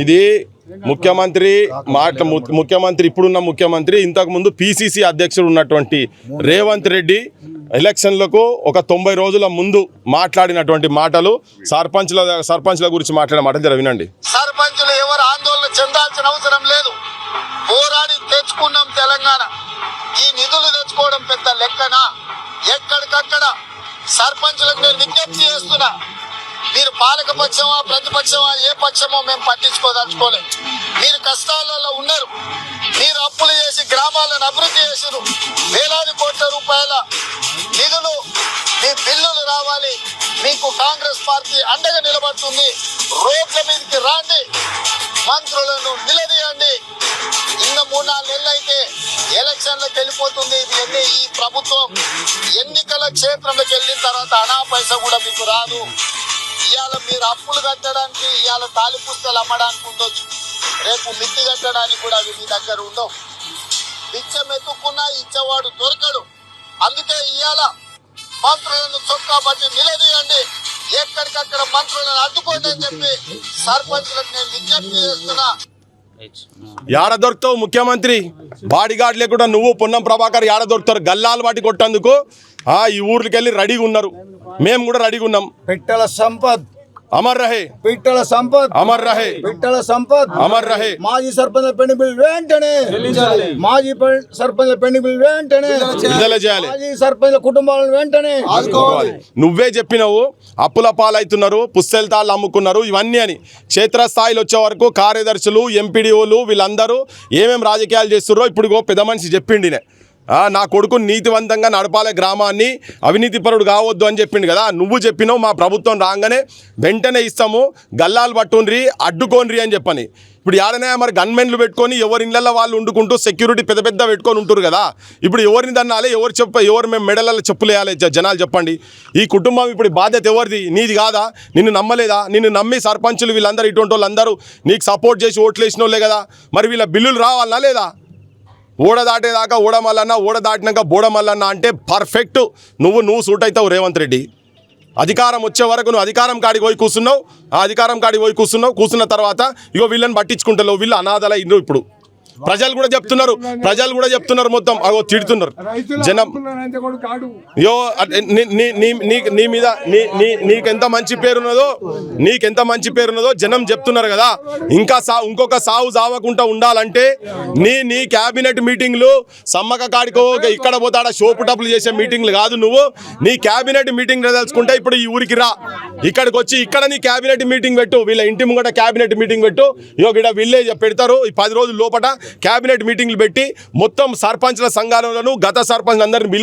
ఇది ముఖ్యమంత్రి ఇప్పుడున్న ముఖ్యమంత్రి ఇంతకు ముందు పిసిసి అధ్యక్షుడు ఉన్నటువంటి రేవంత్ రెడ్డి ఎలక్షన్లకు ఒక 90 రోజుల ముందు మాట్లాడినటువంటి మాటలు సర్పంచ్ల గురించి మాట్లాడిన మాటలు జర వినండి. సర్పంచులు ఎవరు ఆందోళన చెందాల్సిన అవసరం లేదు. పోరాడి తెచ్చుకున్నాం తెలంగాణ. ఈ నిధులు తెచ్చుకోవడం పెద్ద లెక్కనా? ఎక్కడికక్కడ సర్పంచులకు నేను విజ్ఞప్తి చేస్తున్నా, మీరు పాలక పక్షమా ప్రతిపక్షమా ఏ పక్షమో మేము పట్టించుకోదలుచుకోలేదు. మీరు కష్టాలలో ఉన్నారు. మీరు అప్పులు చేసి గ్రామాలను అభివృద్ధి చేసారు. వేలాది కోట్ల రూపాయల నిధులు మీ బిల్లులు రావాలి. మీకు కాంగ్రెస్ పార్టీ అండగా నిలబడుతుంది. రోడ్ల మీదకి రాండి, మంత్రులను నిలదీయండి. ఇంకా 3-4 నెలలు అయితే ఎలక్షన్లకు వెళ్ళిపోతుంది. ఈ ప్రభుత్వం ఎన్నికల క్షేత్రంలోకి వెళ్ళిన తర్వాత అనా పైసా కూడా మీకు రాదు. ఇవాళ మీరు అప్పులు కట్టడానికి, ఇవాళ తాలి పుస్తకాలు అమ్మడానికి ఉండొచ్చు, రేపు మిత్తి కట్టడానికి కూడా అవి మీ దగ్గర ఉండవు. బిచ్చం ఎత్తుకున్నా ఇచ్చేవాడు దొరకడు. అందుకే ఇవాళ మంత్రులను చొక్కా బట్టి నిలదీయండి, ఎక్కడికక్కడ మంత్రులను అడ్డుకోండి అని చెప్పి సర్పంచులకు నేను విజ్ఞప్తి చేస్తున్నా. యాడ దొరుకుతావు ముఖ్యమంత్రి? బాడీగార్డ్ లేకుండా నువ్వు పొన్నం ప్రభాకర్ యాడ దొరుకుతారు? గల్లాలు వాటి కొట్టేందుకు ఈ ఊర్లకి వెళ్ళి రెడీగా ఉన్నారు. మేము కూడా రెడీగా ఉన్నాం. పిట్టల సంపత్ అమర్ రహే, పిట్టల సంపత్ అమర్ రహే, పిట్టల సంపత్ అమర్ రహే. మాజీ సర్పంచ్ పెండింగ్ బిల్ వెంటనే మాజీ సర్పంచ్ పెండింగ్ బిల్ వెంటనే విడుదల చేయాలి. మాజీ సర్పంచ్ కుటుంబాలను వెంటనే ఆదుకోవాలి. నువ్వే చెప్పినావు అప్పుల పాలవుతున్నారు, పుస్తెల్తాళ్ళు అమ్ముకున్నారు ఇవన్నీ అని. క్షేత్రస్థాయిలో వచ్చే వరకు కార్యదర్శులు, ఎంపీడీఓలు వీళ్ళందరూ ఏమేమి రాజకీయాలు చేస్తున్నారో ఇప్పుడు పెద్ద మనిషి చెప్పిండినే. నా కొడుకు నీతివంతంగా నడపాలే గ్రామాన్ని, అవినీతిపరుడు కావద్దు అని చెప్పిండు కదా. నువ్వు చెప్పినావు మా ప్రభుత్వం రాగానే వెంటనే ఇస్తాము, గల్లాలు పట్టుండ్రి, అడ్డుకోండ్రి అని చెప్పని. ఇప్పుడు యాడనే మరి గన్మెన్లు పెట్టుకొని ఎవరి ఇళ్ళల్లో వాళ్ళు వండుకుంటూ సెక్యూరిటీ పెద్ద పెట్టుకొని ఉంటారు కదా. ఇప్పుడు ఎవరిని దన్నాలి? ఎవరు మేము మెడలలో చెప్పులు వేయాలి? జనాలు చెప్పండి. ఈ కుటుంబం ఇప్పుడు బాధ్యత ఎవరిది? నీది కాదా? నిన్ను నమ్మలేదా? నిన్ను నమ్మి సర్పంచులు వీళ్ళందరూ ఇటువంటి వాళ్ళందరూ నీకు సపోర్ట్ చేసి ఓట్లు వేసిన వాళ్ళే కదా. మరి వీళ్ళ బిల్లులు రావాలనా లేదా? ఓడ దాటేదాకా ఓడమల్లన్న, ఓడ దాటినాక బోడమల్లన్న అంటే పర్ఫెక్ట్ నువ్వు సూట్ అవుతావు రేవంత్ రెడ్డి. అధికారం వచ్చే వరకు నువ్వు అధికారం కాడికి పోయి కూర్చున్నావు. ఆ అధికారం కాడికి పోయి కూర్చున్న తర్వాత ఇగో వీళ్ళని పట్టించుకుంటావు. వీళ్ళు అనాథల ఇల్లు. ఇప్పుడు ప్రజలు కూడా చెప్తున్నారు మొత్తం అగో తిడుతున్నారు జనం. యో నీ మీద నీకెంత మంచి పేరున్నదో జనం చెప్తున్నారు కదా. ఇంకొక సావు సావకుండా ఉండాలంటే నీ క్యాబినెట్ మీటింగ్లు సమ్మక కాడికో ఇక్కడ పోతాడా షోపు టప్పులు చేసే మీటింగ్లు కాదు. నువ్వు నీ క్యాబినెట్ మీటింగ్ తెలుసుకుంటే ఇప్పుడు ఈ ఊరికి రా, ఇక్కడికి వచ్చి ఇక్కడ నీ క్యాబినెట్ మీటింగ్ పెట్టు. వీళ్ళ ఇంటి ముంగట క్యాబినెట్ మీటింగ్ పెట్టు. ఇక్కడ వీళ్ళే పెడతారు. ఈ 10 రోజుల లోపల క్యాబినెట్ మీటింగ్లు పెట్టి మొత్తం సర్పంచ్ల సంఘాలను, గత సర్పంచ్ అందరిని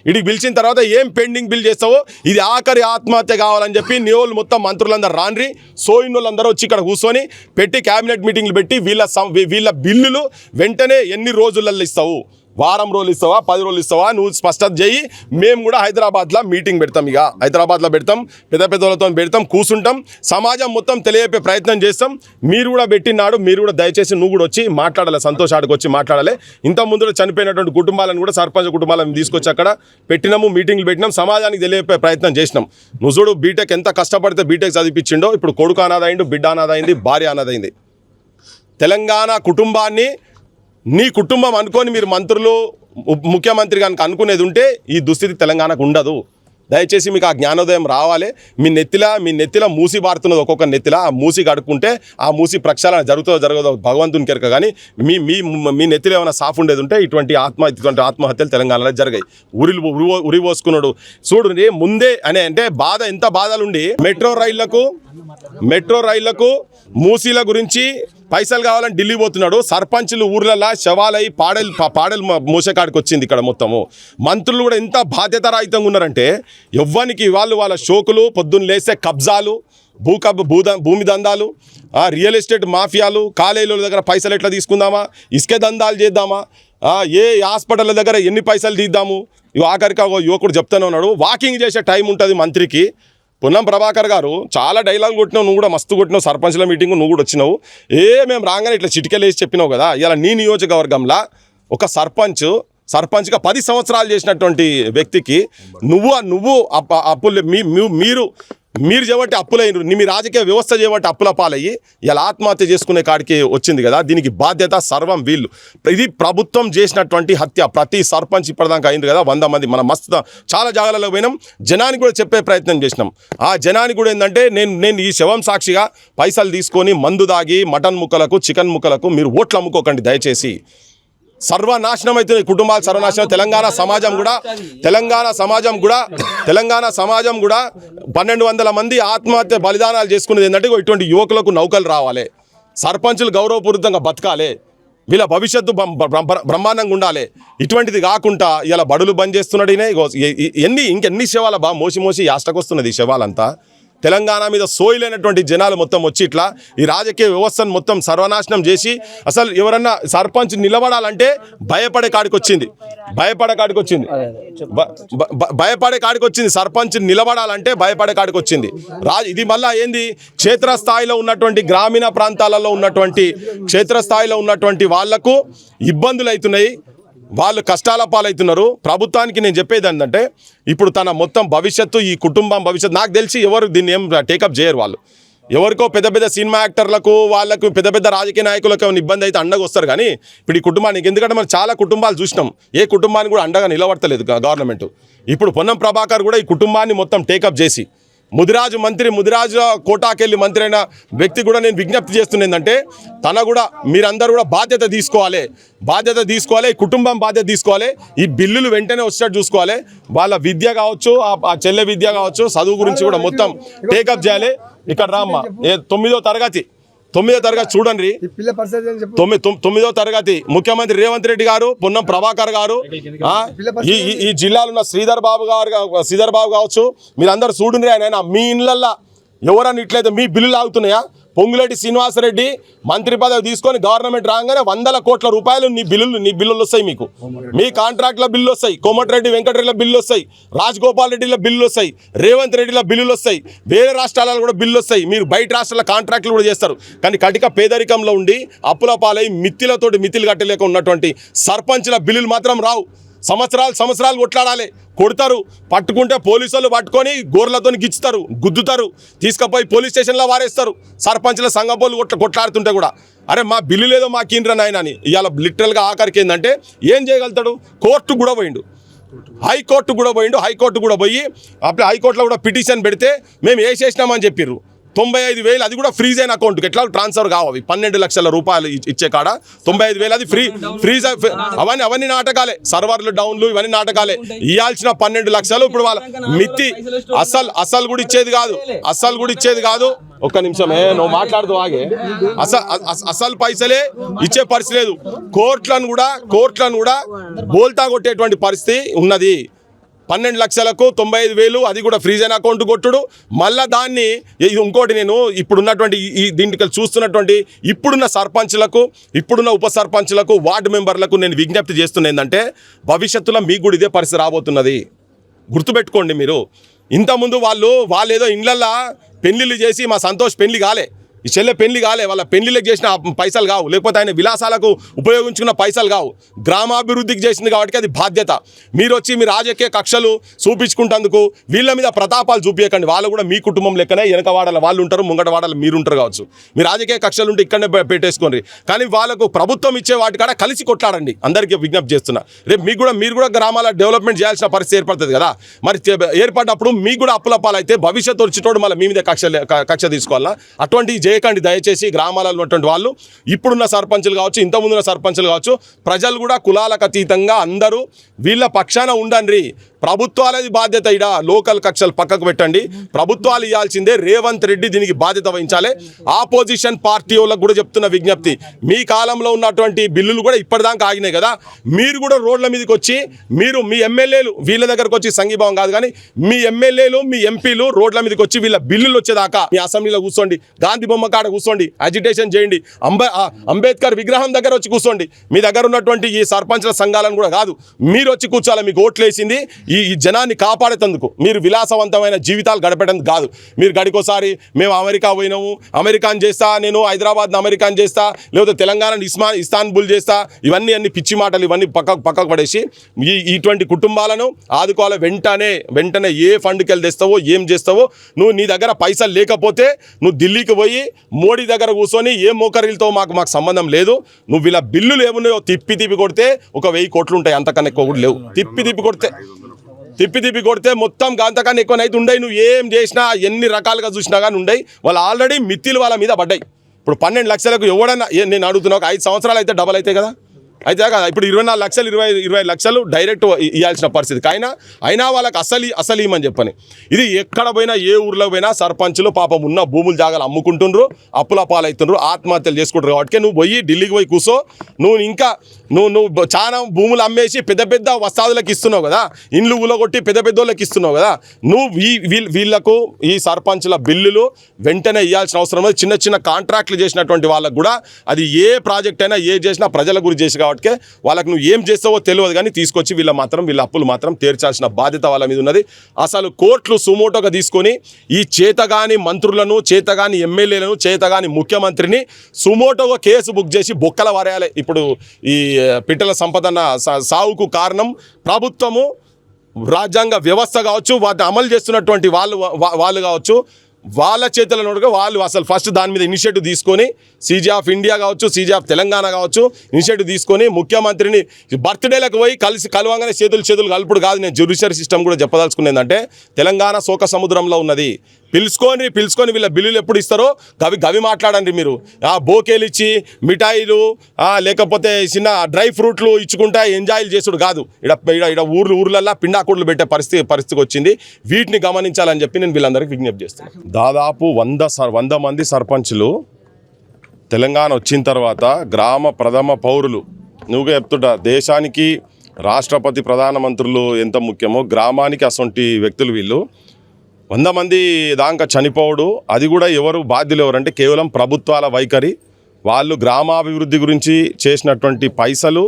ఇడికి పిలిచిన తర్వాత ఏం పెండింగ్ బిల్ చేస్తావో ఇది ఆఖరి ఆత్మహత్య కావాలని చెప్పి నీళ్ళు మొత్తం మంత్రులందరూ రాండ్రి, సోయిన్ వాళ్ళందరూ వచ్చి ఇక్కడ కూర్చొని పెట్టి క్యాబినెట్ మీటింగ్లు పెట్టి వీళ్ళ బిల్లులు వెంటనే ఎన్ని రోజులలో ఇస్తావు? వారం రోజులు ఇస్తావా, 10 రోజులు ఇస్తావా? నువ్వు స్పష్టత చేయి. మేము కూడా హైదరాబాద్లో మీటింగ్ పెడతాం. ఇక హైదరాబాద్లో పెడతాం, పెద్దలతో పెడతాం, కూర్చుంటాం, సమాజం మొత్తం తెలియపే ప్రయత్నం చేస్తాం. మీరు కూడా పెట్టినాడు, మీరు కూడా దయచేసి నువ్వు కూడా వచ్చి మాట్లాడాలి, సంతోష్ ఆడికి వచ్చి మాట్లాడాలి. ఇంత ముందు చనిపోయినటువంటి కుటుంబాలను కూడా సర్పంచ్ కుటుంబాలను తీసుకొచ్చి అక్కడ పెట్టినాము, మీటింగ్లు పెట్టినాం, సమాజానికి తెలియపే ప్రయత్నం చేసినాం. నువ్వు చూడు బీటెక్ ఎంత కష్టపడితే బీటెక్ చదివించిండో. ఇప్పుడు కొడుకు అనాథైండు, బిడ్డ అనాథైంది, భార్య అనాథైంది. తెలంగాణ కుటుంబాన్ని నీ కుటుంబం అనుకొని మీరు మంత్రులు, ముఖ్యమంత్రి కనుక అనుకునేది ఉంటే ఈ దుస్థితి తెలంగాణకు ఉండదు. దయచేసి మీకు ఆ జ్ఞానోదయం రావాలి. మీ నెత్తిల మూసి బారుతున్నది, ఒక్కొక్క నెత్తిల ఆ మూసి కడుక్కుంటే ఆ మూసి ప్రక్షాళన జరగదో భగవంతుని కెరక. కానీ మీ నెత్తిలో ఏమైనా సాఫ్ ఉండేది ఉంటే ఇటువంటి ఆత్మహత్యలు తెలంగాణలో జరిగాయి. ఉరి పోసుకున్నాడు చూడు ముందే అంటే బాధ, ఎంత బాధలుండి మెట్రో రైళ్లకు మూసీల గురించి పైసలు కావాలని ఢిల్లీ పోతున్నాడు. సర్పంచులు ఊర్లలో శవాలై పాడేలు మూసకాడికి వచ్చింది. ఇక్కడ మొత్తము మంత్రులు కూడా ఎంత బాధ్యతారాహితంగా ఉన్నారంటే ఎవ్వనికి వాళ్ళ షోకులు, పొద్దున్న లేస్తే కబ్జాలు, భూమి దందాలు, రియల్ ఎస్టేట్ మాఫియాలు, కాలేజీల దగ్గర పైసలు ఎట్లా తీసుకుందామా, ఇసుక దందాలు చేద్దామా, ఏ హాస్పిటల్ దగ్గర ఎన్ని పైసలు తీద్దాము. ఆఖరికి యువకుడు చెప్తానే ఉన్నాడు, వాకింగ్ చేసే టైం ఉంటుంది మంత్రికి. పొన్నం ప్రభాకర్ గారు చాలా డైలాగ్ కొట్టినావు, నువ్వు కూడా మస్తు కొట్టినావు. సర్పంచ్ల మీటింగ్ నువ్వు కూడా వచ్చినావు. మేము రాగానే ఇట్లా చిటికెలేసి చెప్పినావు కదా. ఇలా నీ నియోజకవర్గంలో ఒక సర్పంచ్గా 10 సంవత్సరాలు చేసినటువంటి వ్యక్తికి నువ్వు అప్పులు మీరు మీరు చేయబట్టి అప్పులైనరు, మీ రాజకీయ వ్యవస్థ చేయబట్టి అప్పుల పాలయ్యి ఇలా ఆత్మహత్య చేసుకునే కాడికి వచ్చింది కదా. దీనికి బాధ్యత సర్వం వీళ్ళు. ఇది ప్రభుత్వం చేసినటువంటి హత్య. ప్రతి సర్పంచ్ ఇప్పటిదాకా అయింది కదా, 100 మంది. మనం మస్తు చాలా జాగాలలో పోయినాం, జనానికి కూడా చెప్పే ప్రయత్నం చేసినాం. ఆ జనానికి కూడా ఏంటంటే నేను ఈ శవం సాక్షిగా పైసలు తీసుకొని మందు దాగి మటన్ ముక్కలకు చికెన్ ముక్కలకు మీరు ఓట్లు అమ్ముకోకండి దయచేసి. సర్వనాశనం అవుతుంది కుటుంబాలు, సర్వనాశనం. తెలంగాణ సమాజం కూడా 1200 మంది ఆత్మహత్య బలిదానాలు చేసుకునేది ఏంటంటే ఇటువంటి యువకులకు నౌకలు రావాలి, సర్పంచులు గౌరవపూరితంగా బతకాలి, వీళ్ళ భవిష్యత్తు బ్రహ్మాండంగా ఉండాలి. ఇటువంటిది కాకుండా ఇలా బడులు బంద్ చేస్తున్నాడు. ఇంకెన్ని శవాల మోసి యాస్టకొస్తున్నది ఈ శవాలంతా. తెలంగాణ మీద సోయిలేనటువంటి జనాలు మొత్తం వచ్చి ఇట్లా ఈ రాజకీయ వ్యవస్థను మొత్తం సర్వనాశనం చేసి అసలు ఎవరన్నా సర్పంచ్ నిలబడాలంటే భయపడే కాడికి వచ్చింది. సర్పంచ్ నిలబడాలంటే భయపడే కాడికి వచ్చింది. ఇది మళ్ళా ఏంది, క్షేత్రస్థాయిలో ఉన్నటువంటి గ్రామీణ ప్రాంతాలలో ఉన్నటువంటి వాళ్లకు ఇబ్బందులు అవుతున్నాయి, వాళ్ళు కష్టాల పాలవుతున్నారు. ప్రభుత్వానికి నేను చెప్పేది ఏంటంటే ఇప్పుడు తన మొత్తం భవిష్యత్తు, ఈ కుటుంబం భవిష్యత్తు నాకు తెలిసి ఎవరు దీన్ని ఏం టేకప్ చేయరు. వాళ్ళు ఎవరికో పెద్ద సినిమా యాక్టర్లకు వాళ్ళకు పెద్ద రాజకీయ నాయకులకు ఏమైనా ఇబ్బంది అయితే అండగా వస్తారు. కానీ ఇప్పుడు ఈ కుటుంబానికి, ఎందుకంటే మనం చాలా కుటుంబాలు చూసినాం, ఏ కుటుంబానికి కూడా అండగా నిలబడతలేదు గవర్నమెంట్. ఇప్పుడు పొన్నం ప్రభాకర్ కూడా ఈ కుటుంబాన్ని మొత్తం టేకప్ చేసి ముదిరాజు కోటాకెళ్ళి మంత్రి అయిన వ్యక్తి కూడా నేను విజ్ఞప్తి చేస్తున్నా ఏంటంటే కూడా మీరందరూ కూడా బాధ్యత తీసుకోవాలి, కుటుంబం బాధ్యత తీసుకోవాలి. ఈ బిల్లులు వెంటనే వచ్చేటట్టు చూసుకోవాలి. వాళ్ళ విద్య కావచ్చు, ఆ చెల్లె విద్య కావచ్చు, చదువు గురించి కూడా మొత్తం టేకప్ చేయాలి. ఇక్కడ రామ్మ 9వ తరగతి చూడండి, 9వ తరగతి ముఖ్యమంత్రి రేవంత్ రెడ్డి గారు, పొన్నం ప్రభాకర్ గారు, ఈ జిల్లాలో ఉన్న శ్రీధర్ బాబు కావచ్చు, మీరందరూ చూడండి. ఆయన మీ ఇళ్ళల్లో ఎవరన్నా ఇట్లయితే మీ బిల్లులు ఆగుతున్నాయా? పొంగులేటి శ్రీనివాసరెడ్డి మంత్రి పదవి తీసుకొని గవర్నమెంట్ రాగానే 100 కోట్ల రూపాయలు నీ బిల్లులు వస్తాయి. మీకు మీ కాంట్రాక్ట్ల బిల్లు వస్తాయి, కోమటిరెడ్డి వెంకటరెడ్డిల బిల్లు వస్తాయి, రాజగోపాల్ రెడ్డిల బిల్లు వస్తాయి, రేవంత్ రెడ్డిల బిల్లులు వస్తాయి, వేరే రాష్ట్రాలలో కూడా బిల్లు వస్తాయి. మీరు బయట రాష్ట్రాల కాంట్రాక్టులు కూడా చేస్తారు. కానీ కటిక పేదరికంలో ఉండి అప్పుల పాలై మిత్తిలు కట్టలేక ఉన్నటువంటి సర్పంచ్ల బిల్లులు మాత్రం రావు. సంవత్సరాలు కొట్లాడాలి, కొడతారు, పట్టుకుంటే పోలీసులు పట్టుకొని గోర్లతో గిచ్చుతారు, గుద్దుతారు, తీసుకుపోయి పోలీస్ స్టేషన్లో వారేస్తారు. సర్పంచ్ల సంఘపోలు కొట్లాడుతుంటే కూడా అరే మా బిల్లు లేదో మాకు ఇంద్ర నాయన అని. ఇవాళ లిటరల్గా ఆఖరికి ఏంటంటే ఏం చేయగలుగుతాడు, హైకోర్టు కూడా పోయి అప్పుడు హైకోర్టులో కూడా పిటిషన్ పెడితే మేము వేసేసినామని చెప్పారు. 95,000 అది కూడా ఫ్రీజ్ అయిన అకౌంట్కి ఎట్లా ట్రాన్స్ఫర్ కావాలి. 12 లక్షల రూపాయలు ఇచ్చే కాడ 95,000 అది ఫ్రీజ్. అవన్నీ నాటకాలే, సర్వర్లు డౌన్లు ఇవన్నీ నాటకాలే. ఇవ్వాల్సిన 12 లక్షలు ఇప్పుడు వాళ్ళ మిత్తి అసలు కూడా ఇచ్చేది కాదు. ఒక్క నిమిషమే, నువ్వు మాట్లాడుతూ ఆగే. అసలు పైసలే ఇచ్చే పరిస్థితి లేదు. కోర్టులను కూడా బోల్తా కొట్టేటువంటి పరిస్థితి ఉన్నది. 12 లక్షలకు 95,000 అది కూడా ఫ్రీజ్ అయిన అకౌంట్ కొట్టుడు. మళ్ళీ దాన్ని ఇంకోటి, నేను ఇప్పుడున్నటువంటి దీనికి చూస్తున్నటువంటి ఇప్పుడున్న సర్పంచ్లకు, ఇప్పుడున్న ఉప సర్పంచ్లకు, వార్డు మెంబర్లకు నేను విజ్ఞప్తి చేస్తున్నా ఏంటంటే భవిష్యత్తులో మీకు కూడా ఇదే పరిస్థితి రాబోతున్నది. గుర్తుపెట్టుకోండి. మీరు ఇంతకుముందు వాళ్ళు ఏదో ఇండ్లల్లో పెళ్లిళ్ళు చేసి మా సంతోష్ పెళ్లి కాలే, ఈ చెల్లె పెళ్లి కాలే, వాళ్ళ పెళ్లిళ్ళకి చేసిన పైసలు కావు, లేకపోతే ఆయన విలాసాలకు ఉపయోగించుకున్న పైసలు కావు, గ్రామాభివృద్ధికి చేసింది కాబట్టి అది బాధ్యత. మీరు వచ్చి మీ రాజకీయ కక్షలు చూపించుకుంటందుకు వీళ్ళ మీద ప్రతాపాలు చూపించకండి. వాళ్ళు కూడా మీ కుటుంబం లెక్కనే వెనకవాడల వాళ్ళు ఉంటారు, ముంగటవాడలు మీరు ఉంటారు కావచ్చు. మీ రాజకీయ కక్షలు ఉంటే ఇక్కడనే పెట్టేసుకోండి. కానీ వాళ్ళకు ప్రభుత్వం ఇచ్చే వాటి కాడ కలిసి కొట్లాడండి. అందరికీ విజ్ఞప్తి చేస్తున్నా. రేపు మీరు కూడా గ్రామాల డెవలప్మెంట్ చేయాల్సిన పరిస్థితి ఏర్పడుతుంది కదా. మరి ఏర్పడినప్పుడు మీకు కూడా అప్పుల పాలైతే భవిష్యత్తు వచ్చేటోడు మళ్ళీ మీ మీద కక్ష తీసుకోవాలా. అటువంటి చేయకండి దయచేసి. గ్రామాలలో ఉన్నటువంటి వాళ్ళు, ఇప్పుడున్న సర్పంచులు కావచ్చు, ఇంతకుముందున్న సర్పంచులు కావచ్చు, ప్రజలు కూడా కులాలకు అతీతంగా అందరూ వీళ్ళ పక్షాన ఉండండి. ప్రభుత్వాలది బాధ్యత. ఇడ లోకల్ కక్షలు పక్కకు పెట్టండి. ప్రభుత్వాలు ఇవ్వాల్సిందే. రేవంత్ రెడ్డి దీనికి బాధ్యత వహించాలి. ఆపోజిషన్ పార్టీ వాళ్ళకు కూడా చెప్తున్న విజ్ఞప్తి, మీ కాలంలో ఉన్నటువంటి బిల్లులు కూడా ఇప్పటిదాకా ఆగినాయి కదా, మీరు కూడా రోడ్ల మీదకి వచ్చి మీ ఎమ్మెల్యేలు వీళ్ళ దగ్గరకు వచ్చి సంఘీభావం కాదు కానీ మీ ఎమ్మెల్యేలు మీ ఎంపీలు రోడ్ల మీదకి వచ్చి వీళ్ళ బిల్లులు వచ్చేదాకా మీ అసెంబ్లీలో కూర్చోండి, గాంధీ బొమ్మ కాడ కూర్చోండి, అజిటేషన్ చేయండి, అంబేద్కర్ విగ్రహం దగ్గర వచ్చి కూర్చోండి. మీ దగ్గర ఉన్నటువంటి ఈ సర్పంచ్ల సంఘాలను కూడా కాదు, మీరు వచ్చి కూర్చోాలి. మీకు ఓట్లు వేసింది ఈ జనాన్ని కాపాడేందుకు, మీరు విలాసవంతమైన జీవితాలు గడిపేటందుకు కాదు. మీరు గడికోసారి మేము అమెరికా పోయినాము, అమెరికాన్ చేస్తా, నేను హైదరాబాద్ని అమెరికాన్ చేస్తా, లేకపోతే తెలంగాణని ఇస్తాన్బుల్ చేస్తా, ఇవన్నీ అన్ని పిచ్చి మాటలు, ఇవన్నీ పక్కకు పడేసి ఇటువంటి కుటుంబాలను ఆదుకోవాలి. వెంటనే ఏ ఫండ్కి వెళ్ళి తెస్తావో ఏం చేస్తావో, నువ్వు నీ దగ్గర పైసలు లేకపోతే నువ్వు ఢిల్లీకి పోయి మోడీ దగ్గర కూర్చొని ఏ మోకరిలతో మాకు సంబంధం లేదు, నువ్వు ఇలా బిల్లులు ఏమున్నాయో తిప్పి కొడితే ఒక 1000 కోట్లు ఉంటాయి, అంతకన్నా ఎక్కువ కూడా లేవు. తిప్పి కొడితే మొత్తం అంతకన్నా ఎక్కువనైతే ఉండయి. నువ్వు ఏం చేసినా ఎన్ని రకాలుగా చూసినా కానీ ఉండయి. వాళ్ళు ఆల్రెడీ మిత్తిలు వాళ్ళ మీద పడ్డాయి. ఇప్పుడు 12 లక్షలకు ఎవడన్నా నేను అడుగుతున్నా, ఒక 5 సంవత్సరాలు అయితే డబల్ అవుతాయి కదా, అయితే కదా. ఇప్పుడు 24 లక్షలు 20 లక్షలు డైరెక్ట్ ఇవ్వాల్సిన పరిస్థితి. అయినా వాళ్ళకి అసలు ఇవ్వమని చెప్పని. ఇది ఎక్కడ పోయినా ఏ ఊర్లో పోయినా సర్పంచులు పాపం ఉన్న భూములు జాగాలు అమ్ముకుంటుండ్రు, అప్పుల పాలవుతుండ్రు, ఆత్మహత్యలు చేసుకుంటారు. కాబట్టి నువ్వు పోయి ఢిల్లీకి పోయి కూర్చో. నువ్వు చాలా భూములు అమ్మేసి పెద్ద వస్తాదులకు ఇస్తున్నావు కదా, ఇండ్లు ఊలగొట్టి పెద్ద వాళ్ళకి ఇస్తున్నావు కదా. నువ్వు వీళ్ళకు ఈ సర్పంచుల బిల్లులు వెంటనే ఇవ్వాల్సిన అవసరం లేదు. చిన్న కాంట్రాక్ట్లు చేసినటువంటి వాళ్ళకు కూడా అది ఏ ప్రాజెక్ట్ అయినా ఏ చేసినా ప్రజల గురించి చేసి కాబట్టి వాళ్ళకి నువ్వు ఏం చేస్తావో తెలియదు, కానీ తీసుకొచ్చి వీళ్ళ అప్పులు మాత్రం తీర్చాల్సిన బాధ్యత వాళ్ళ మీద ఉన్నది. అసలు కోర్టులు సుమోటోగా తీసుకొని ఈ చేతగాని మంత్రులను, చేతగాని ఎమ్మెల్యేలను, చేతగాని ముఖ్యమంత్రిని సుమోటోగా కేసు బుక్ చేసి బొక్కల వారేయాలి. ఇప్పుడు ఈ పిట్టల సంపదన సావుకు కారణం ప్రభుత్వము, రాజ్యాంగ వ్యవస్థ కావచ్చు, వాటిని అమలు చేస్తున్నటువంటి వాళ్ళు కావచ్చు, వాళ్ళ చేతులనుగా వాళ్ళు అసలు ఫస్ట్ దాని మీద ఇనిషియేటివ్ తీసుకొని సీజీ ఆఫ్ ఇండియా కావచ్చు, సీజీ ఆఫ్ తెలంగాణ కావచ్చు, ఇనిషియేటివ్ తీసుకొని ముఖ్యమంత్రిని బర్త్డేలకు పోయి కలవంగానే చేతులు కలుపుడు కాదు. నేను జ్యుడిషియరీ సిస్టమ్ కూడా చెప్పదలుచుకునేది ఏంటంటే, తెలంగాణ శోక సముద్రంలో ఉన్నది. పిలుచుకొని వీళ్ళ బిల్లులు ఎప్పుడు ఇస్తారో గవి మాట్లాడండి. మీరు బోకేలు ఇచ్చి మిఠాయిలు లేకపోతే చిన్న డ్రై ఫ్రూట్లు ఇచ్చుకుంటా ఎంజాయ్లు చేసుడు కాదు. ఇక్కడ ఊర్లల్లో పిండాకుడులు పెట్టే పరిస్థితికి వచ్చింది. వీటిని గమనించాలని చెప్పి నేను వీళ్ళందరికీ విజ్ఞప్తి చేస్తాను. దాదాపు 100 మంది సర్పంచులు తెలంగాణ వచ్చిన తర్వాత గ్రామ ప్రథమ పౌరులు. నువ్వుగా చెప్తుంటా, దేశానికి రాష్ట్రపతి ప్రధానమంత్రులు ఎంత ముఖ్యమో గ్రామానికి అసొంటి వ్యక్తులు వీళ్ళు. 100 మంది దాకా చనిపోవడు. అది కూడా ఎవరు బాధ్యులు ఎవరంటే కేవలం ప్రభుత్వాల వైఖరి. వాళ్ళు గ్రామాభివృద్ధి గురించి చేసినటువంటి పైసలు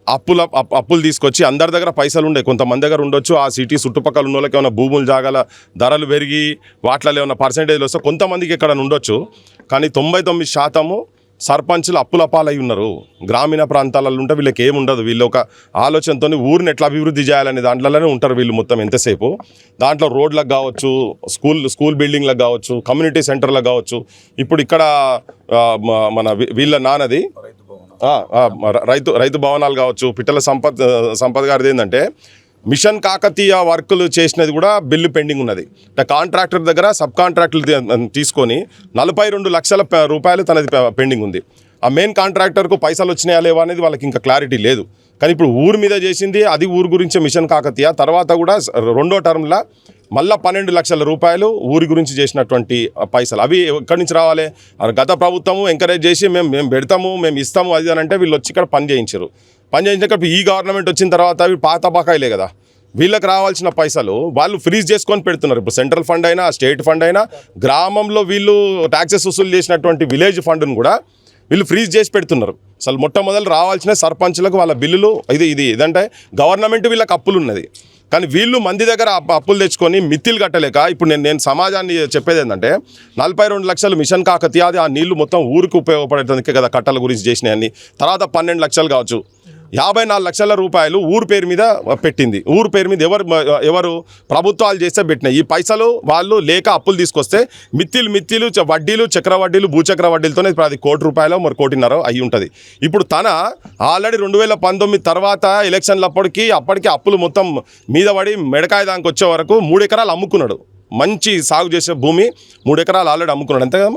అప్పులు తీసుకొచ్చి, అందరి దగ్గర పైసలు ఉండే, కొంతమంది దగ్గర ఉండొచ్చు. ఆ సిటీ చుట్టుపక్కల ఉన్న వాళ్ళకి ఏమైనా భూములు జాగాల ధరలు పెరిగి వాటిలో ఏమైనా పర్సెంటేజ్లు వస్తే కొంతమందికి ఇక్కడ ఉండొచ్చు. కానీ 99% సర్పంచులు అప్పుల పాలై ఉన్నారు. గ్రామీణ ప్రాంతాలలో ఉంటే వీళ్ళకి ఏముండదు. వీళ్ళు ఒక ఆలోచనతో ఊరిని ఎట్లా అభివృద్ధి చేయాలనే దాంట్లోనే ఉంటారు వీళ్ళు మొత్తం ఎంతసేపు. దాంట్లో రోడ్లకు కావచ్చు, స్కూల్ బిల్డింగ్లకు కావచ్చు, కమ్యూనిటీ సెంటర్లకు కావచ్చు. ఇప్పుడు ఇక్కడ మన వీళ్ళ నాన్నది రైతు భవనాలు కావచ్చు. పిట్టల సంపద గారిది ఏంటంటే, మిషన్ కాకతీయ వర్కులు చేసినది కూడా బిల్లు పెండింగ్ ఉన్నది. కాంట్రాక్టర్ దగ్గర సబ్ కాంట్రాక్టులు తీసుకొని 42 లక్షల రూపాయలు తనది పెండింగ్ ఉంది. ఆ మెయిన్ కాంట్రాక్టర్కు పైసలు వచ్చినాయా లేవా అనేది వాళ్ళకి ఇంకా క్లారిటీ లేదు. కానీ ఇప్పుడు ఊరు మీద చేసింది అది ఊరు గురించే మిషన్ కాకతీయ. తర్వాత కూడా 2వ టర్మ్లో మళ్ళీ 12 లక్షల రూపాయలు ఊరి గురించి చేసినటువంటి పైసలు. అవి ఎక్కడి నుంచి రావాలి? గత ప్రభుత్వము ఎంకరేజ్ చేసి మేము పెడతాము, మేము ఇస్తాము అది అని అంటే వీళ్ళు వచ్చి ఇక్కడ పని చేయించాక ఈ గవర్నమెంట్ వచ్చిన తర్వాత అవి పాత బకాయిలే కదా. వీళ్ళకి రావాల్సిన పైసలు వాళ్ళు ఫ్రీజ్ చేసుకొని పెడుతున్నారు. ఇప్పుడు సెంట్రల్ ఫండ్ అయినా స్టేట్ ఫండ్ అయినా గ్రామంలో వీళ్ళు ట్యాక్సెస్ వసూలు చేసినటువంటి విలేజ్ ఫండ్ను కూడా వీళ్ళు ఫ్రీజ్ చేసి పెడుతున్నారు. అసలు మొట్టమొదలు రావాల్సిన సర్పంచులకు వాళ్ళ బిల్లులు ఇదంటే గవర్నమెంట్ వీళ్ళకి అప్పులు ఉన్నది. కానీ వీళ్ళు మంది దగ్గర అప్పులు తెచ్చుకొని మిత్తిలు కట్టలేక ఇప్పుడు నేను సమాజాన్ని చెప్పేది ఏంటంటే, 42 లక్షలు మిషన్ కాకతీయ, అది ఆ నీళ్లు మొత్తం ఊరికి ఉపయోగపడేందుకే కదా కట్టల గురించి చేసినాయని. తర్వాత 12 లక్షలు కావచ్చు, 54 లక్షల రూపాయలు ఊరు పేరు మీద పెట్టింది. ఊరు పేరు మీద ఎవరు ప్రభుత్వాలు చేస్తే పెట్టినాయి. ఈ పైసలు వాళ్ళు లేక అప్పులు తీసుకొస్తే మిత్తిలు వడ్డీలు, చక్రవడ్డీలు, భూచక్ర వడ్డీలతోనే ఇప్పుడు అది 1 కోటి రూపాయలు 1.5 కోటి అయి ఉంటుంది. ఇప్పుడు తన ఆల్రెడీ 2019 తర్వాత ఎలక్షన్లప్పటికీ అప్పులు మొత్తం మీద పడి మెడకాయ దానికి వచ్చే వరకు 3 ఎకరాలు అమ్ముకున్నాడు. మంచి సాగు చేసే భూమి 3 ఎకరాలు ఆల్రెడీ అమ్ముకున్నాడు. అంతే కదా,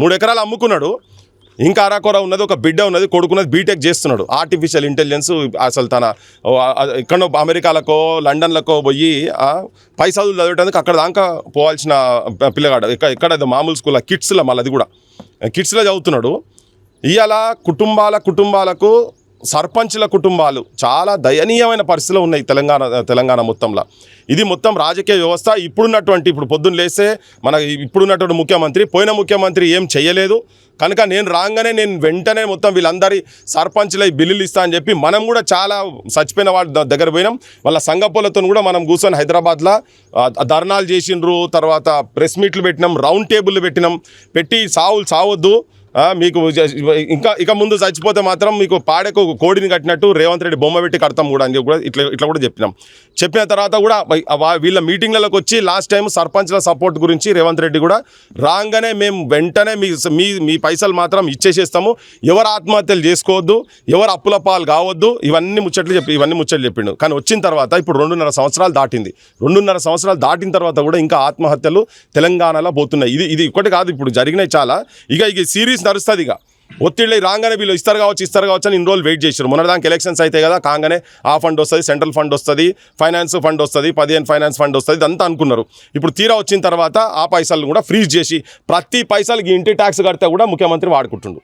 3 ఎకరాలు అమ్ముకున్నాడు. ఇంకా అరాకొర ఉన్నది, ఒక బిడ్డ ఉన్నది, కొడుకున్నది, బీటెక్ చేస్తున్నాడు. ఆర్టిఫిషియల్ ఇంటెలిజెన్స్ అసలు తన ఎక్కడో అమెరికాలకో లండన్లకో పోయి పై చదువులు చదివేటానికి అక్కడ దాకా పోవాల్సిన పిల్లగాడు ఎక్కడ మామూలు స్కూల్లో కిడ్స్లో, మళ్ళీ అది కూడా కిడ్స్లో చదువుతున్నాడు. ఇవాళ కుటుంబాలకు సర్పంచ్ల కుటుంబాలు చాలా దయనీయమైన పరిస్థితిలో ఉన్నాయి తెలంగాణ మొత్తంలో. ఇది మొత్తం రాజకీయ వ్యవస్థ. ఇప్పుడు పొద్దున్న లేస్తే మన ఇప్పుడున్నటువంటి ముఖ్యమంత్రి పోయిన ముఖ్యమంత్రి ఏం చేయలేదు కనుక నేను రాగానే నేను వెంటనే మొత్తం వీళ్ళందరి సర్పంచ్ల బిల్లులు ఇస్తా అని చెప్పి మనం కూడా చాలా చచ్చిపోయిన వాళ్ళ దగ్గర పోయినాం. వాళ్ళ సంఘపోలతో కూడా మనం కూర్చొని హైదరాబాద్లో ధర్నాలు చేసిండ్రు, తర్వాత ప్రెస్ మీట్లు పెట్టినాం, రౌండ్ టేబుల్ పెట్టి సావొద్దు, మీకు ఇక ముందు చచ్చిపోతే మాత్రం మీకు పాడకు కోడిని కట్టినట్టు రేవంత్ రెడ్డి బొమ్మ పెట్టి కడతాం కూడా అని కూడా ఇట్లా కూడా చెప్పిన తర్వాత కూడా వీళ్ళ మీటింగ్లలోకి వచ్చి లాస్ట్ టైం సర్పంచ్ల సపోర్ట్ గురించి రేవంత్ రెడ్డి కూడా రాగానే మేము వెంటనే మీ పైసలు మాత్రం ఇచ్చేసేస్తాము, ఎవరు ఆత్మహత్యలు చేసుకోవద్దు, ఎవరు అప్పుల పాలు కావద్దు, ఇవన్నీ ముచ్చట్లు చెప్పిండు. కానీ వచ్చిన తర్వాత ఇప్పుడు 2.5 సంవత్సరాలు దాటింది. 2.5 సంవత్సరాలు దాటిన తర్వాత కూడా ఇంకా ఆత్మహత్యలు తెలంగాణలో పోతున్నాయి. ఇది ఒకటి కాదు, ఇప్పుడు జరిగినాయి చాలా. ఇక సీరియస్ నడుస్తుంది. ఇక ఒత్తిడి రాగానే వీళ్ళు ఇస్తారు కావచ్చు అని ఇన్ని రోజులు వెయిట్ చేశారు. మొన్నటిదానికి ఎలక్షన్స్ అయితే కదా, కాగానే ఆ ఫండ్ వస్తుంది, సెంట్రల్ ఫండ్ వస్తుంది, ఫైనాన్స్ ఫండ్ వస్తుంది, 15 ఫైనాన్స్ ఫండ్ వస్తుంది, ఇదంతా అనుకున్నారు. ఇప్పుడు తీరా వచ్చిన తర్వాత ఆ పైసలను కూడా ఫ్రీజ్ చేసి ప్రతి పైసలకి ఇంటి ట్యాక్స్ కడితే కూడా ముఖ్యమంత్రి వాడుకుంటుండు.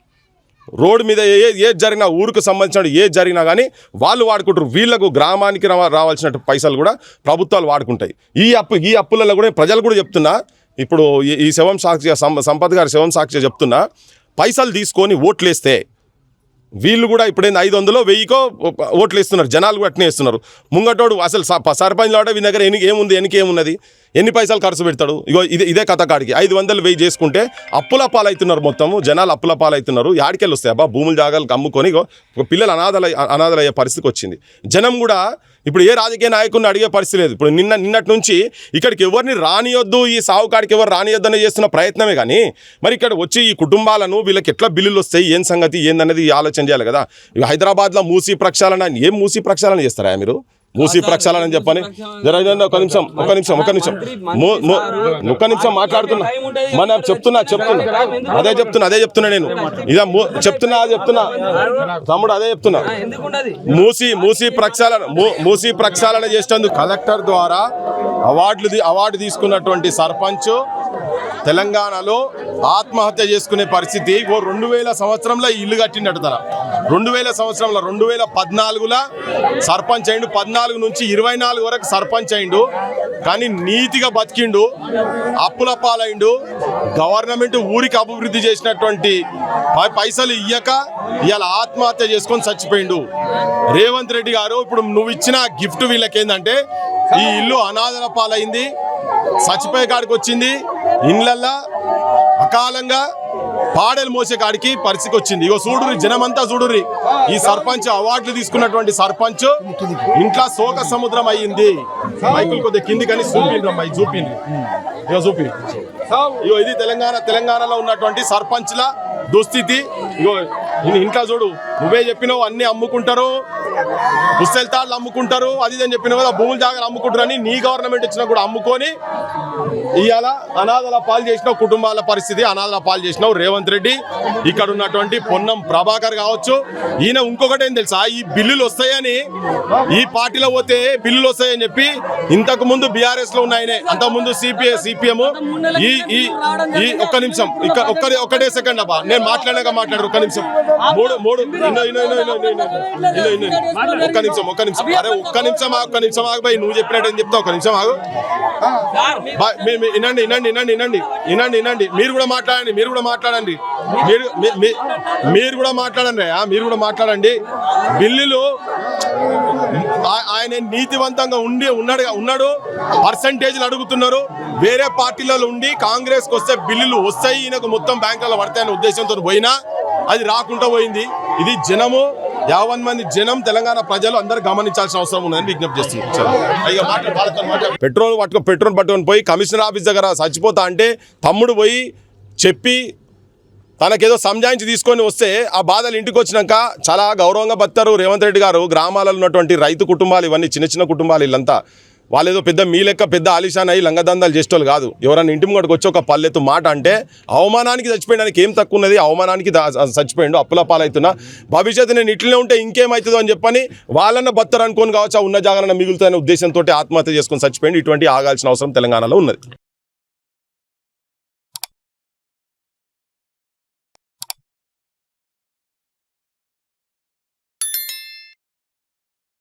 రోడ్డు మీద ఏది జరిగినా, ఊరికి సంబంధించిన ఏది జరిగినా కానీ వాళ్ళు వాడుకుంటారు. వీళ్ళకు గ్రామానికి రావాల్సిన పైసలు కూడా ప్రభుత్వాలు వాడుకుంటాయి. ఈ అప్పులలో కూడా ప్రజలు కూడా చెప్తున్నా, ఇప్పుడు ఈ శవం సాక్షి సంపత్ గారి శవం సాక్షి చెప్తున్నా, పైసలు తీసుకొని ఓట్లేస్తే వీళ్ళు కూడా ఇప్పుడేంది 500 1000కో ఓట్లు వేస్తున్నారు, జనాలు కూడా అట్నే వేస్తున్నారు. ముంగటోడు అసలు సర్పంచ్లో వీళ్ళ దగ్గర ఏమున్నది, ఎన్ని పైసలు ఖర్చు పెడతాడు? ఇదే కథ కాడికి 500 1000 చేసుకుంటే అప్పుల పాలవుతున్నారు. మొత్తము జనాలు అప్పుల పాలవుతున్నారు. యాడికెళ్ళి వస్తాయి అబ్బా, భూములు జాగాలు అమ్ముకొని పిల్లలు అనాథలయ్యే పరిస్థితికి వచ్చింది. జనం కూడా ఇప్పుడు ఏ రాజకీయ నాయకుడిని అడిగే పరిస్థితి లేదు. ఇప్పుడు నిన్నటి నుంచి ఇక్కడికి ఎవరిని రానియొద్దు, ఈ సాగు కాడికి ఎవరు రానియొద్దని చేస్తున్న ప్రయత్నమే. కానీ మరి ఇక్కడ వచ్చి ఈ కుటుంబాలను వీళ్ళకి ఎట్లా బిల్లులు వస్తాయి, ఏం సంగతి ఏందనేది ఆలోచన చేయాలి కదా. హైదరాబాద్లో మూసీ ప్రక్షాళన, ఏం మూసీ ప్రక్షాళన చేస్తారా మీరు? మూసీ ప్రక్షాళన అని చెప్పని ఒక నిమిషం మాట్లాడుతున్నా, మన చెప్తున్నా అదే చెప్తున్నా నేను చెప్తున్నా తమ్ముడు, అదే చెప్తున్నా. మూసీ ప్రక్షాళన చేసేందుకు కలెక్టర్ ద్వారా అవార్డు తీసుకున్నటువంటి సర్పంచ్ తెలంగాణలో ఆత్మహత్య చేసుకునే పరిస్థితి. 2000 సంవత్సరంలో ఇల్లు కట్టిండట. 2000 సంవత్సరంలో 2014లో సర్పంచ్ అయిండు, 14 నుంచి 24 వరకు సర్పంచ్ అయిండు. కానీ నీతిగా బతికిండు, అప్పుల పాలైండు. గవర్నమెంట్ ఊరికి అభివృద్ధి చేసినటువంటి పైసలు ఇయ్యక ఇవాళ ఆత్మహత్య చేసుకొని చచ్చిపోయిండు. రేవంత్ రెడ్డి గారు ఇప్పుడు నువ్వు ఇచ్చిన గిఫ్ట్ వీళ్ళకి ఏంటంటే, ఈ ఇల్లు అనాథల పాలైంది, చచ్చిపోయే కాడికి వచ్చింది, ఇండ్లల్లా అకాలంగా పాడేలు మోసే కాడికి పరిస్థితికి వచ్చింది. ఇగో చూడుర్రి, జనమంతా చూడుర్రి, ఈ సర్పంచ్ అవార్డులు తీసుకున్నటువంటి సర్పంచ్ ఇంట్లో శోక సముద్రం అయ్యింది. మైకులు కొద్దిగా కింది కానీ చూపిండ్రు. ఇగో ఇది తెలంగాణలో ఉన్నటువంటి సర్పంచ్ల దుస్థితి. ఇగో ఇంట్లో చూడు, నువ్వే చెప్పినావు అన్ని అమ్ముకుంటారు, పుస్తెల్తాళ్ళు అమ్ముకుంటారు, అది అని చెప్పినావు కదా, భూములు జాగాలు అమ్ముకుంటారని. నీ గవర్నమెంట్ ఇచ్చినా కూడా అమ్ముకొని ఇవాళ అనాథల పాలు చేసినావు. కుటుంబాల పరిస్థితి అనాథల పాలు చేసినావు రేవంత్ రెడ్డి. ఇక్కడ ఉన్నటువంటి పొన్నం ప్రభాకర్ కావచ్చు, ఈయన ఇంకొకటి ఏం తెలుసా, ఈ బిల్లులు వస్తాయని ఈ పార్టీలో పోతే బిల్లులు వస్తాయని చెప్పి ఇంతకు ముందు బీఆర్ఎస్ లో ఉన్నాయనే, అంతకుముందు సిపిఎం. ఈ ఒక్క నిమిషం, ఒక్కటే సెకండ్ అబ్బా, నేను మాట్లాడు. ఒక్క నిమిషం, ఒక్క నిమిషం అరే ఒక్క నిమిషం ఆగు భయ్, నువ్వు చెప్పినట్టు ఏం చెప్తావు? ఒక్క నిమిషం ఆగు. వినండి, మీరు కూడా మాట్లాడండి. బిల్లులు ఆయన నీతివంతంగా ఉన్నాడు. పర్సంటేజ్లు అడుగుతున్నారు. వేరే పార్టీలలో ఉండి కాంగ్రెస్కి వస్తే బిల్లులు వస్తాయి, ఈయనకు మొత్తం బ్యాంకులలో పడతాయనే ఉద్దేశంతో పోయినా అది రాకుండా పోయింది. ఇది జనము, 50 మంది జనం, తెలంగాణ ప్రజలు అందరూ గమనించాల్సిన అవసరం ఉందని విజ్ఞప్తి చేస్తున్నారు. పెట్రోల్ పట్టుకొని పోయి కమిషనర్ ఆఫీస్ దగ్గర చచ్చిపోతా అంటే తమ్ముడు పోయి చెప్పి తనకేదో సంజాయించి తీసుకొని వస్తే ఆ బాధలు ఇంటికి వచ్చినాక చాలా గౌరవంగా బతారు రేవంత్ రెడ్డి గారు. గ్రామాలలో ఉన్నటువంటి రైతు కుటుంబాలు, ఇవన్నీ చిన్న కుటుంబాలు, వీళ్ళంతా వాళ్ళేదో పెద్ద మీ లెక్క పెద్ద ఆలిషాన్ అయ్యి లంగదందాలు చేసేవాళ్ళు కాదు. ఎవరన్నా ఇంటి ముంగడికి వచ్చి ఒక పల్లెత్తు మాట అంటే అవమానానికి చచ్చిపోయడానికి ఏం తక్కువ ఉన్నది, అవమానానికి చచ్చిపోయిండు, అప్పుల పాలవుతున్నా, భవిష్యత్తు నేను ఇట్లనే ఉంటే ఇంకేమవుతుందో అని చెప్పని వాళ్ళన్న బత్తరు అనుకోని కావచ్చు, ఉన్న జాగాలన్న మిగులుతాయనే ఉద్దేశంతో ఆత్మహత్య చేసుకొని చచ్చిపోయింది. ఇటువంటి ఆగాల్సిన అవసరం తెలంగాణలో ఉన్నది.